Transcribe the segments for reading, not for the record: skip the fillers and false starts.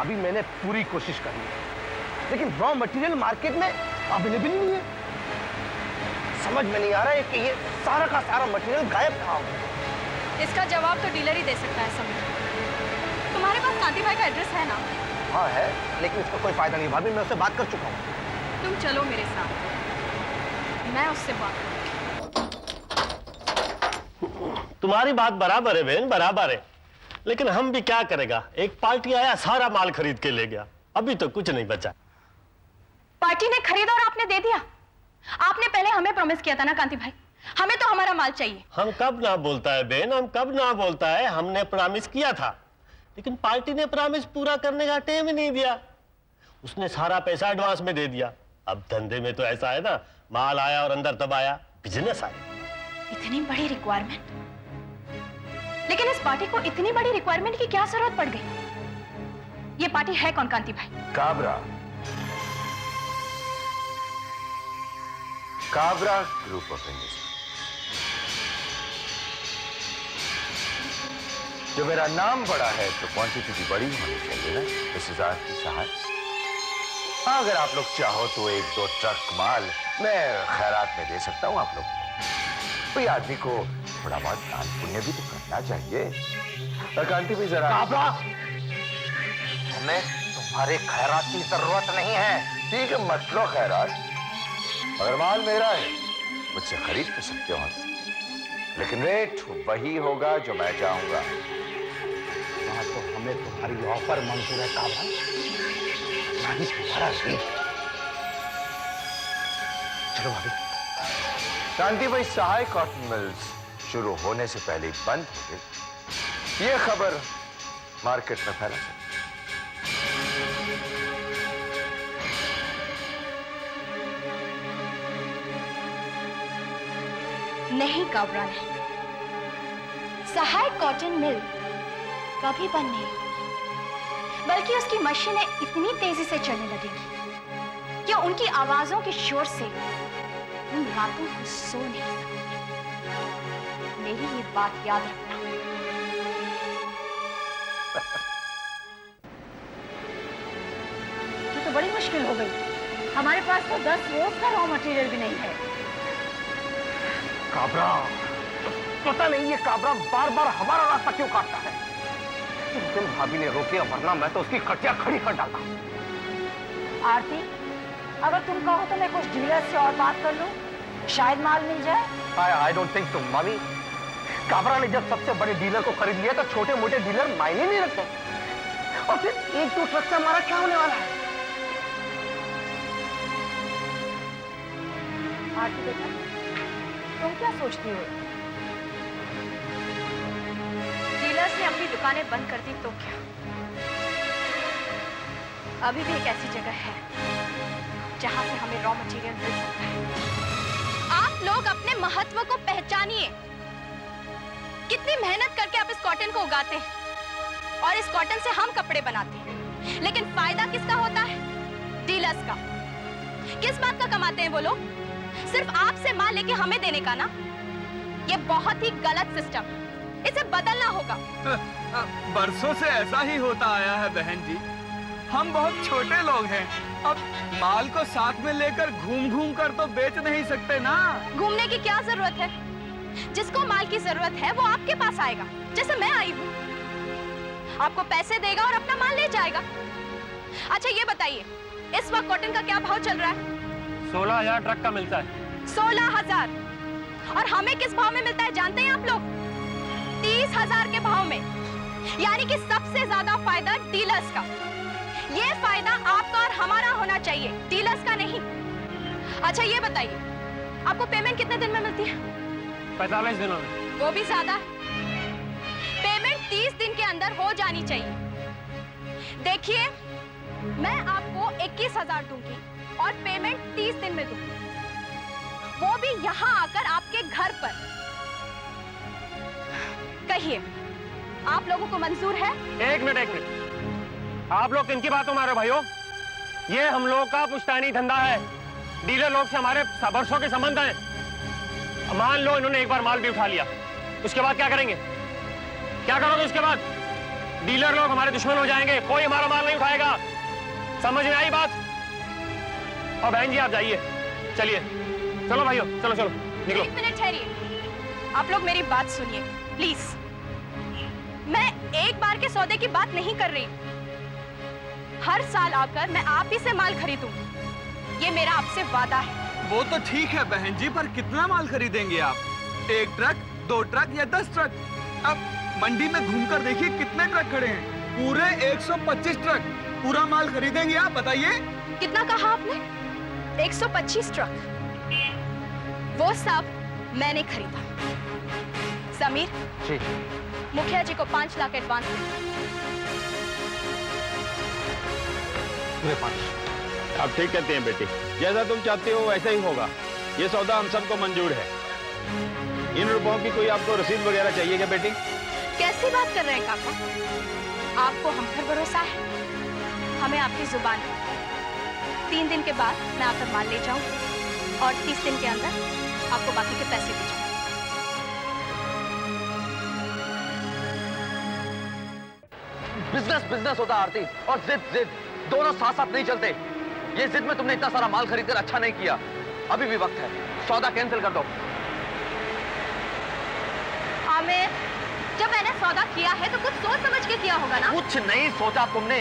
भाभी मैंने पूरी कोशिश कर ली, लेकिन रॉ मटेरियल मार्केट में अवेलेबल नहीं है। समझ में नहीं आ रहा है कि ये सारा का सारा मटेरियल गायब कहाँ हो गया। इसका जवाब तो डीलर ही दे सकता है समीर। तुम्हारे पास कांति भाई का एड्रेस है ना? हाँ है, लेकिन इसका कोई फायदा नहीं भाभी, मैं उससे बात कर चुका हूँ। तुम चलो मेरे साथ, मैं उससे बात करूँ। तुम्हारी बात बराबर है बहन, बराबर है, लेकिन हम भी क्या करेगा। एक पार्टी आया, सारा माल खरीद के ले गया, अभी तो कुछ नहीं बचा। पार्टी ने खरीदा और आपने दे दिया। आपने पहले हमें प्रॉमिस किया था ना कांति भाई, हमें तो हमारा माल चाहिए। हम कब ना बोलता है बहन, हम कब ना बोलता है। हमने प्रॉमिस किया था, लेकिन पार्टी ने प्रॉमिस पूरा करने का टाइम ही नहीं दिया। उसने सारा पैसा एडवांस में दे दिया। अब धंधे में तो ऐसा है ना, माल आया और अंदर तब आया, बिजनेस आया। इतनी बड़ी रिक्वायरमेंट, लेकिन इस पार्टी को इतनी बड़ी रिक्वायरमेंट की क्या जरूरत पड़ गई? ये पार्टी है कौन कांति भाई? Kabra, Kabra group of industry. जो मेरा नाम बड़ा है तो क्वांटिटी भी बड़ी होनी चाहिए ना। 10,000 की सहाय। हाँ, अगर आप लोग चाहो तो 1-2 ट्रक माल मैं खैरात में दे सकता हूं आप लोग को। कोई आदमी को थोड़ा बहुत दान पुण्य भी तो करना चाहिए। और कांति भी जरा। काबरा, हमें तुम्हारे खैरात की जरूरत नहीं है। ठीक है, मत लो खैरात, अगर माल मेरा है मुझसे खरीद तो सकते हो, लेकिन रेट वही होगा जो मैं चाहूंगा। हाँ, तो हमें तुम्हारी ऑफर मंजूर है काबरा, नहीं तुम्हारा रेट। चलो भाभी। कांति भाई, सहाय कॉटन मिल्स शुरू होने से पहले बंद हो गई, ये खबर मार्केट में फैला सकती। नहीं काबरा नहीं, सहाय कॉटन मिल कभी बंद नहीं, बल्कि उसकी मशीनें इतनी तेजी से चलने लगेंगी कि उनकी आवाजों के शोर से उन रातों को सो नहीं सकते। मेरी ये बात याद रखना। ये तो बड़ी मुश्किल हो गई, हमारे पास तो 10 रोज का रॉ मटेरियल भी नहीं है। काबरा, पता नहीं ये काबरा बार बार हमारा रास्ता क्यों काटता है। उस दिन भाभी ने रोक लिया, वरना मैं तो उसकी कटिया खड़ी कर डालता। आरती, अगर तुम कहो तो मैं कुछ डीलर से और बात कर लूं, शायद माल मिल जाए। आई डोंट थिंक सो मामी। काबरा ने जब सबसे बड़े डीलर को खरीद लिया तो छोटे मोटे डीलर मायने नहीं रखते। और फिर 1-2 ट्रक से हमारा क्या होने वाला है? आरती बेटा, तुम क्या सोचती हो? डीलर्स ने अपनी दुकानें बंद कर दी तो क्या, अभी भी एक ऐसी जगह है जहां से हमें रॉ मटेरियल मिल सकता है। आप लोग अपने महत्व को पहचानिए। कितनी मेहनत करके आप इस कॉटन को उगाते हैं और इस कॉटन से हम कपड़े बनाते हैं, लेकिन फायदा किसका होता है? डीलर्स का। किस बात का कमाते हैं वो लोग? सिर्फ आपसे माल लेके हमें देने का ना। ये बहुत ही गलत सिस्टम, इसे बदलना होगा। बरसों से ऐसा ही होता आया है बहन जी। हम बहुत छोटे लोग हैं, अब माल को साथ में लेकर घूम घूम कर तो बेच नहीं सकते ना। घूमने की क्या जरूरत है? जिसको माल की जरूरत है वो आपके पास आएगा, जैसे मैं आई हूँ। आपको पैसे देगा और अपना माल ले जाएगा। अच्छा ये बताइए, इस वक्त कॉटन का क्या भाव चल रहा है? 16,000 ट्रक का मिलता है। 16,000। और हमें किस भाव में मिलता है जानते हैं आप लोग? 30,000 के भाव में। यानी कि सबसे ज्यादा फायदा डीलर्स का। ये फायदा आपका और हमारा होना चाहिए, डीलर्स का नहीं। अच्छा ये बताइए, आपको पेमेंट कितने दिन में मिलती है? 45 दिनों में। वो भी ज्यादा। पेमेंट 30 दिन के अंदर हो जानी चाहिए। देखिए, मैं आपको 21,000 दूंगी और पेमेंट 30 दिन में दूंगी, वो भी यहां आकर आपके घर पर। कहिए, आप लोगों को मंजूर है? एक मिनट, आप लोग किनकी बातों मारो भाइयों? ये हम लोग का पुश्तैनी धंधा है। डीलर लोग से हमारे बरसों के संबंध हैं। मान लो इन्होंने एक बार माल भी उठा लिया, उसके बाद क्या करेंगे? क्या करोगे उसके बाद? डीलर लोग हमारे दुश्मन हो जाएंगे, कोई हमारा माल नहीं उठाएगा। समझ में आई बात? और बहन जी आप जाइए, चलिए, चलो भाइयों, चलो चलो निकलो। एक मिनट ठहरिए, आप लोग मेरी बात सुनिए प्लीज। मैं एक बार के सौदे की बात नहीं कर रही। हर साल आकर मैं आप ही से माल खरीदूं, ये मेरा आपसे वादा है। वो तो ठीक है बहन जी, पर कितना माल खरीदेंगे आप? 1 ट्रक, 2 ट्रक या 10 ट्रक? अब मंडी में घूमकर देखिए कितने ट्रक खड़े हैं। पूरे 125 ट्रक। पूरा माल खरीदेंगे आप, बताइए? कितना कहा आपने? 125 ट्रक। वो सब मैंने खरीदा। समीर जी। मुखिया जी को 5 लाख एडवांस दे। पूरे 5। आप ठीक कहते हैं बेटी, जैसा तुम चाहती हो वैसा ही होगा। ये सौदा हम सबको मंजूर है। इन रुपयों की कोई आपको रसीद वगैरह चाहिए क्या बेटी? कैसी बात कर रहे हैं काका? आपको हम पर भरोसा है, हमें आपकी जुबान है। 3 दिन के बाद मैं आकर माल ले जाऊं और 30 दिन के अंदर आपको बाकी के पैसे दे जाऊं। बिजनेस बिजनेस होता है आरती, और जिद जिद दोनों साथ साथ नहीं चलते। ये जिद में तुमने इतना सारा माल खरीदकर अच्छा नहीं किया। अभी भी वक्त है, सौदा कैंसिल कर दो। आमिर, जब मैंने सौदा किया है तो कुछ सोच समझ के किया होगा ना? कुछ नहीं सोचा तुमने,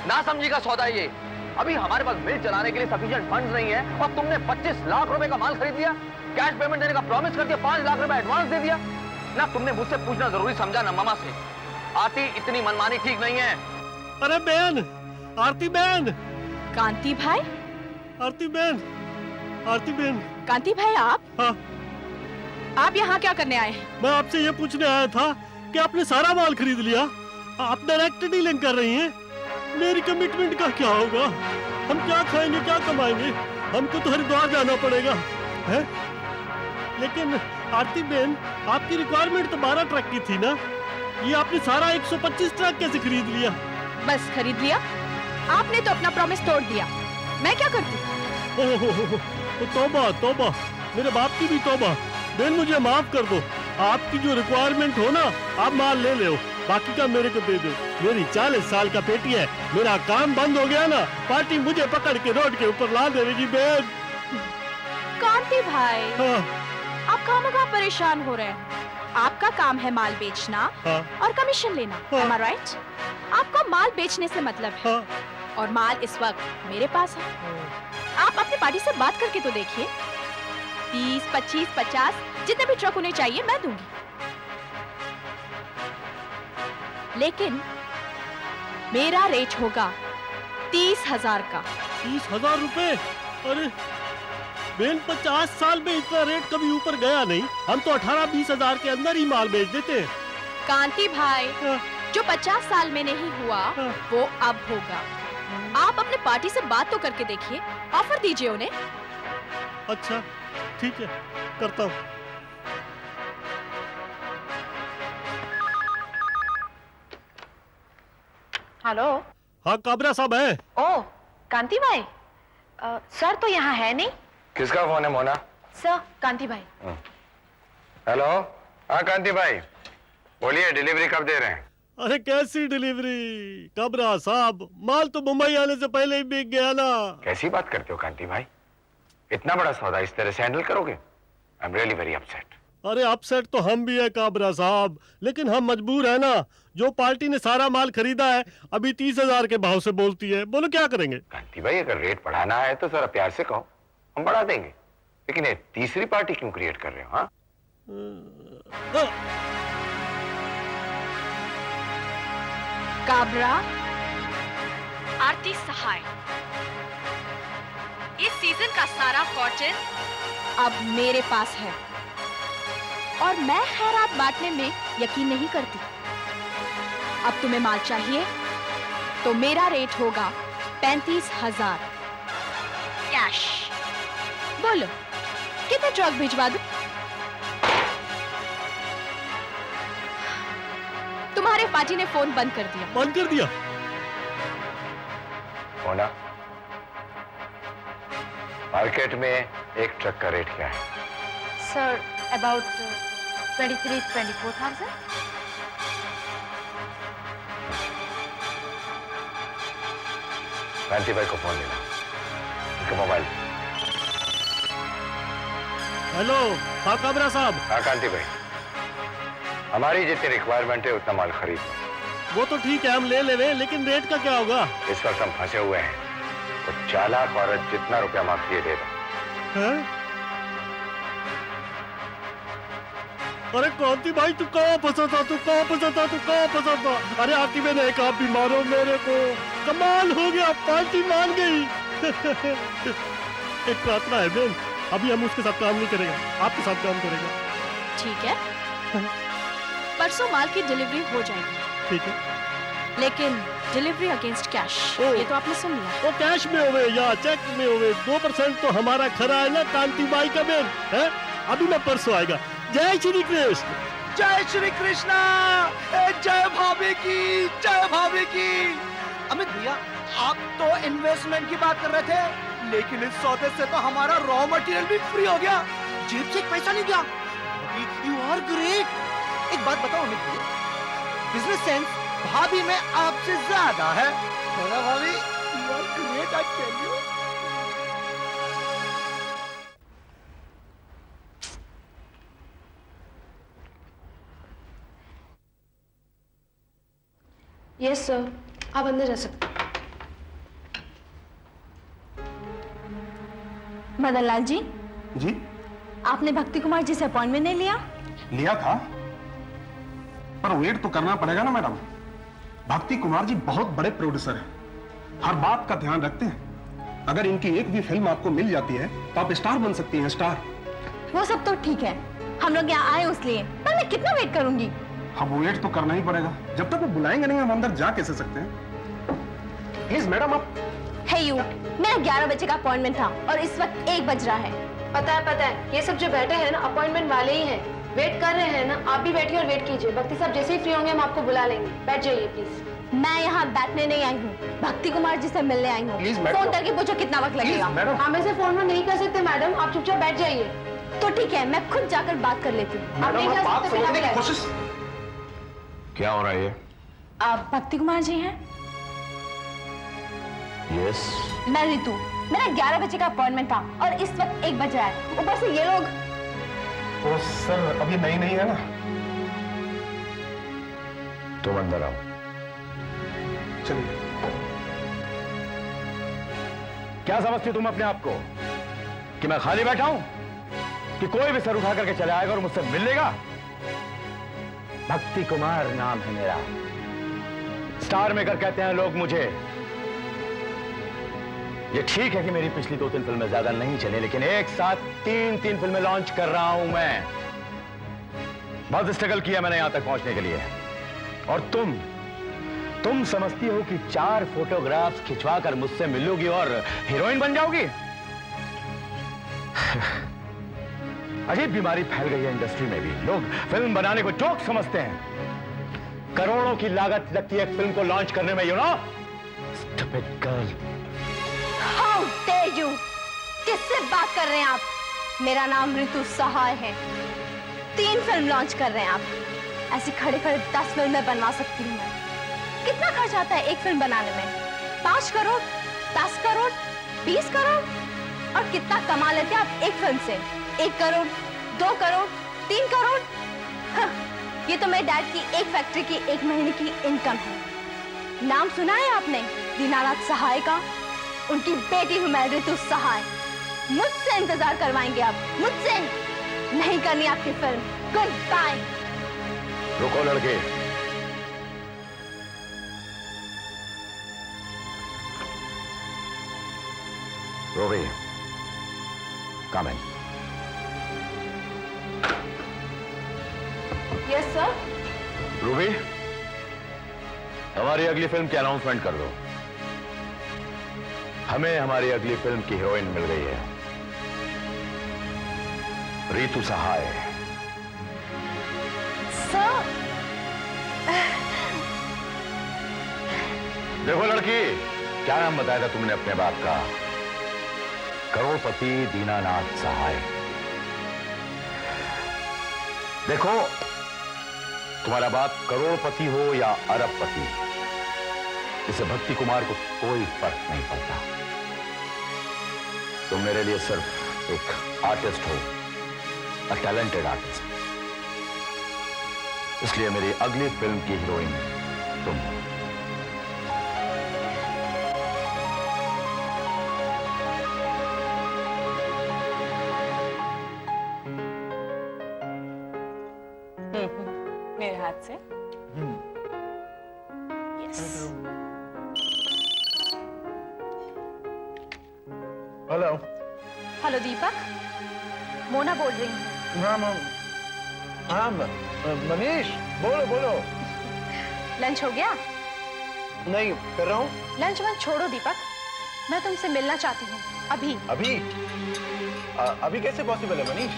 ना समझी का सौदा ये। अभी हमारे पास मिल चलाने के लिए सफिशिएंट फंड्स नहीं है और तुमने 25 लाख रुपए का माल खरीद लिया। कैश पेमेंट देने का प्रॉमिस कर दिया, 5 लाख रुपए एडवांस दे दिया। ना तुमने मुझसे पूछना जरूरी समझा ना मामा से। आरती, इतनी मनमानी ठीक नहीं है। अरे बहन, आरती बहन, कांति भाई? आरती बहन, आरती बहन। कांति भाई आप? हाँ, आप यहाँ क्या करने आए? मैं आपसे ये पूछने आया था कि आपने सारा माल खरीद लिया, आप डायरेक्ट डीलिंग कर रही हैं। मेरी कमिटमेंट का क्या होगा? हम क्या खाएंगे, क्या कमाएंगे? हमको तो हरिद्वार जाना पड़ेगा, है? लेकिन आरती बहन, आपकी रिक्वायरमेंट तो 12 ट्रक की थी ना? ये आपने सारा 125 ट्रक कैसे खरीद लिया? बस खरीद लिया? आपने तो अपना प्रॉमिस तोड़ दिया, मैं क्या करती? तौबा तौबा, मेरे बाप की भी तौबा। बहन मुझे माफ कर दो, आपकी जो रिक्वायरमेंट हो ना, आप माल ले लो, बाकी का मेरे को दे दो। मेरी 40 साल का पेटी है, मेरा काम बंद हो गया ना, पार्टी मुझे पकड़ के रोड के ऊपर ला देगी बहन। कांति भाई, हाँ, आप खामखा परेशान हो रहे हैं। आपका काम है माल बेचना हाँ, और कमीशन लेना, हाँ। am I right? आपको माल बेचने से मतलब है, हाँ, और माल इस वक्त मेरे पास है। आप अपनी पार्टी से बात करके तो देखिए, 30, 25, 50 जितने भी ट्रक उन्हें चाहिए मैं दूंगी। लेकिन मेरा रेट होगा 30,000 का। 30,000 रुपए? अरे बहन, 50 साल में इतना रेट कभी ऊपर गया नहीं। हम तो 18-20 हजार के अंदर ही माल बेच देते हैं। कांति भाई, हाँ, जो 50 साल में नहीं हुआ हाँ। वो अब होगा। आप अपने पार्टी से बात तो करके देखिए, ऑफर दीजिए उन्हें। अच्छा ठीक है, करता हूँ। हेलो। हाँ काबरा साहब है। ओ कांति भाई, सर तो यहाँ है नहीं। किसका फोन है मोना? सर, कांति भाई। हेलो, हाँ कांति भाई बोलिए, डिलीवरी कब दे रहे हैं? अरे कैसी डिलीवरी काबरा साहब, माल तो मुंबई आने से पहले ही बिक गया ना। कैसी बात करते हो कांति भाई, इतना बड़ा सौदा इस तरह से हैंडल करोगे? I am really very upset. अरे अपसेट तो हम भी है काबरा साहब, लेकिन हम मजबूर है ना। जो पार्टी ने सारा माल खरीदा है अभी 30,000 के भाव से बोलती है, बोलो क्या करेंगे? कांति भाई अगर रेट बढ़ाना है तो जरा प्यार से कहो, हम बढ़ा देंगे। लेकिन ये तीसरी पार्टी क्यों क्रिएट कर रहे हो? हाँ, काबरा, आरती सहाय, इस सीजन का सारा कॉटन अब मेरे पास है और मैं खैरात बांटने में यकीन नहीं करती। अब तुम्हें माल चाहिए तो मेरा रेट होगा 35,000 कैश। बोलो कितने ट्रक भिजवा दूं? तुम्हारे पार्टी ने फोन बंद कर दिया। बंद कर दिया? मोना, मार्केट में एक ट्रक का रेट क्या है? Sir about 23-24,000। कांति भाई को फोन लेना, उनका मोबाइल। हेलो, हाँ काबरा साहब। हाँ कांति भाई, हमारी जितनी रिक्वायरमेंट है उतना माल खरीद। वो तो ठीक है, हम ले लेवे, लेकिन रेट का क्या होगा? इस वक्त हम फंसे हुए हैं, तो चालाक औरत जितना रुपया मांगती है दे दो। हैं? अरे कांति भाई, तू कहाँ फंसा था? तू कहाँ फंसा था? तू कहाँ फंसा था? अरे आती में नहीं कहा भी मारो मेरे को। कमाल हो गया, पार्टी मान गई। एक प्रार्थना है बेन, अभी हम उसके साथ काम नहीं करेगा, आपके साथ काम करेगा। ठीक है, परसों माल की डिलीवरी हो जाएगी, ठीक है, लेकिन डिलीवरी अगेंस्ट कैश, ये तो आपने सुन लिया। वो कैश में होवे या चेक में होवे, 2% तो हमारा खरा है ना कांति बाई का बेन है। अभी मैं परसों आएगा। जय श्री कृष्ण। जय श्री कृष्णा। जय भाभी की, जय भाभी की। अमित भैया, आप तो इन्वेस्टमेंट की बात कर रहे थे, लेकिन इस सौदे से तो हमारा रॉ मटेरियल भी फ्री हो गया, जेब से एक पैसा नहीं गया। You are great. एक बात बताओ अमित भैया, बिजनेस सेंस भाभी में आपसे ज्यादा है ना भाभी? You are great, I tell you. Yes sir, आप अंदर जा सकते हैं। मदन लाल जी, जी आपने भक्ति कुमार जी से अपॉइंटमेंट नहीं लिया? लिया था, पर वेट तो करना पड़ेगा ना मैडम। भक्ति कुमार जी बहुत बड़े प्रोड्यूसर हैं, हर बात का ध्यान रखते हैं। अगर इनकी एक भी फिल्म आपको मिल जाती है तो आप स्टार बन सकती हैं, स्टार। वो सब तो ठीक है, हम लोग यहाँ आए उसलिए, पर मैं कितना वेट करूंगी? अब वेट तो करना ही पड़ेगा, जब तक वो बुलाएंगे नहीं हम अंदर जा कैसे सकते हैं? प्लीज मैडम आप। हे यू, मेरा 11 बजे का अपॉइंटमेंट था और इस वक्त 1 बज रहा है। पता है, ये सब जो बैठे हैं ना अपॉइंटमेंट वाले ही हैं, वेट कर रहे हैं ना। आप भी बैठिए और वेट कीजिए, भक्ति साहब जैसे ही फ्री होंगे हम आपको बुला लेंगे। बैठ जाइए प्लीज। मैं यहाँ बैठने नहीं आई हूँ, भक्ति कुमार जी से मिलने आई हूँ। Please, madam. फोन करके पूछो कितना वक्त लगेगा। हमें से फोन में नहीं कर सकते मैडम, आप चुपचाप बैठ जाइए। तो ठीक है, मैं खुद जाकर बात कर लेती हूँ। आप नहीं जा सकते बिना बुलाए। कोशिश। क्या हो रहा है ये? आप भक्ति कुमार जी हैं? यस। मैं रितु, मेरा 11 बजे का अपॉइंटमेंट था और इस वक्त 1 बज रहा है। ऊपर से ये लोग। तो सर अभी नहीं है ना? तुम अंदर आओ। चलिए। क्या समझती हो तुम अपने आप को कि मैं खाली बैठा हूं, कि कोई भी सर उठा करके चले आएगा और मुझसे मिल लेगा? भक्ति कुमार नाम है मेरा, स्टार मेकर कहते हैं लोग मुझे। ये ठीक है कि मेरी पिछली 2-3 फिल्में ज्यादा नहीं चली, लेकिन एक साथ 3 फिल्में लॉन्च कर रहा हूं मैं। बहुत स्ट्रगल किया मैंने यहां तक पहुंचने के लिए। और तुम समझती हो कि 4 फोटोग्राफ्स खिंचवा कर मुझसे मिलोगी और हीरोइन बन जाओगी? अजीब बीमारी फैल गई है इंडस्ट्री में भी। लोग फिल्म बनाने को जोक समझते हैं। करोड़ों की लागत लगती है एक फिल्म को लॉन्च करने में, you know? Stupid girl. How dare you! किससे बात कर रहे हैं आप? मेरा नाम रितु सहाय है। 3 फिल्म लॉन्च कर रहे हैं आप। ऐसे खड़े खड़े 10 फिल्में बनवा सकती हूँ मैं। कितना खर्च आता है एक फिल्म बनाने में? 5 करोड़, 10 करोड़, 20 करोड़? और कितना कमा लेते हैं आप एक फिल्म से? 1 करोड़, 2 करोड़, 3 करोड़? हाँ, ये तो मेरे डैड की एक फैक्ट्री की 1 महीने की इनकम है। नाम सुना है आपने दीनानाथ सहाय का? उनकी बेटी हूं मैं, रितु सहाय। मुझसे इंतजार करवाएंगे आप, मुझसे नहीं करनी आपकी फिल्म। Good bye. रुको लड़के, रोवी, come in. Yes sir. Ruby, हमारी अगली फिल्म की अनाउंसमेंट कर दो। हमें हमारी अगली फिल्म की हीरोइन मिल गई है, रितु सहाय। सर, देखो लड़की, क्या नाम बताया था तुमने अपने बाप का? करोड़पति दीनानाथ सहाय। देखो, तुम्हारा बाप करोड़पति हो या अरबपति, इससे भक्ति कुमार को कोई फर्क नहीं पड़ता। तुम मेरे लिए सिर्फ एक आर्टिस्ट हो, अ टैलेंटेड आर्टिस्ट। इसलिए मेरी अगली फिल्म की हीरोइन तुम हो। मेरे हाथ से। यस। हेलो। हेलो दीपक, मोना बोल रही हूँ। हाँ मनीष, बोलो बोलो। लंच हो गया? नहीं कर रहा हूँ। लंच वंच छोड़ो दीपक, मैं तुमसे मिलना चाहती हूँ अभी। अभी अभी कैसे पॉसिबल है मनीष?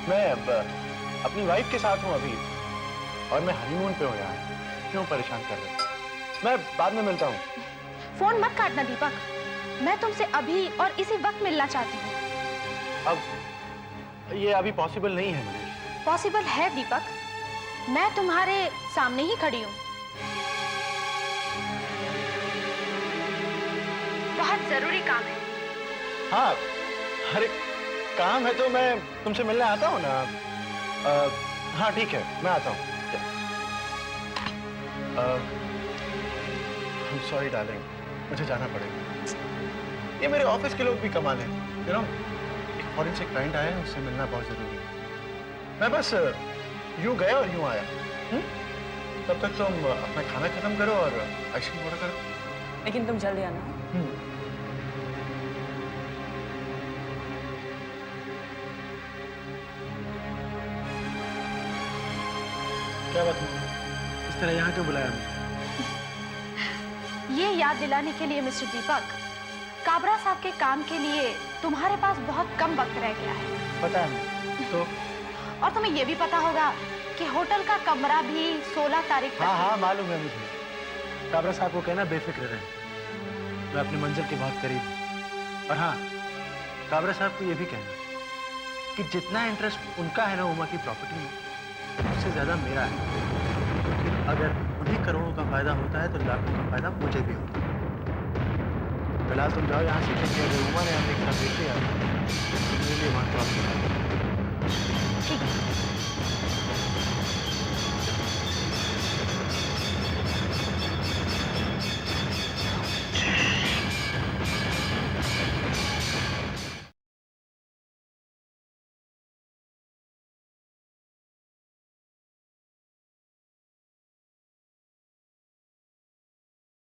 मैं अपनी वाइफ के साथ हूँ अभी, और मैं हनीमून पे हूँ यार। क्यों परेशान कर रहे हो? मैं बाद में मिलता हूँ। फोन मत काटना दीपक, मैं तुमसे अभी और इसी वक्त मिलना चाहती हूँ। अब ये अभी पॉसिबल नहीं है मनीष। पॉसिबल है दीपक, मैं तुम्हारे सामने ही खड़ी हूँ। बहुत जरूरी काम है। हाँ, अरे काम है तो मैं तुमसे मिलने आता हूँ ना। हाँ ठीक है, मैं आता हूँ। सॉरी डार्लिंग, मुझे जाना पड़ेगा। ये मेरे ऑफिस के लोग भी कमाल हैं। यू नो, एक फॉरेंसिक क्लाइंट आया है, उससे मिलना बहुत जरूरी है। मैं बस यूं गया और यूं आया। तब तक तुम अपना खाना खत्म करो और आइसक्रीम ऑर्डर करो। लेकिन तुम जल्दी आना। क्या बात है? इस तरह यहाँ क्यों बुलाया मुझे? ये याद दिलाने के लिए मिस्टर दीपक, काबरा साहब के काम के लिए तुम्हारे पास बहुत कम वक्त रह गया है। पता है तो। और तुम्हें ये भी पता होगा कि होटल का कमरा भी 16 तारीख तक। हाँ हाँ मालूम है मुझे। काबरा साहब को कहना बेफिक्र रहे, मैं अपनी मंजिल के बहुत करीब हूँ। और हाँ, काबरा साहब को ये भी कहना कि जितना इंटरेस्ट उनका है ना उमा की प्रॉपर्टी में, उससे ज्यादा मेरा है। क्योंकि अगर उन्हीं करोड़ों का फायदा होता है तो लाखों का फायदा मुझे भी होता है। फिलहाल तुम जाओ यहाँ से, क्योंकि अगर उमा ने हमें एक साथ देख लिया तो मेरे लिए वहाँ क्रॉस करना।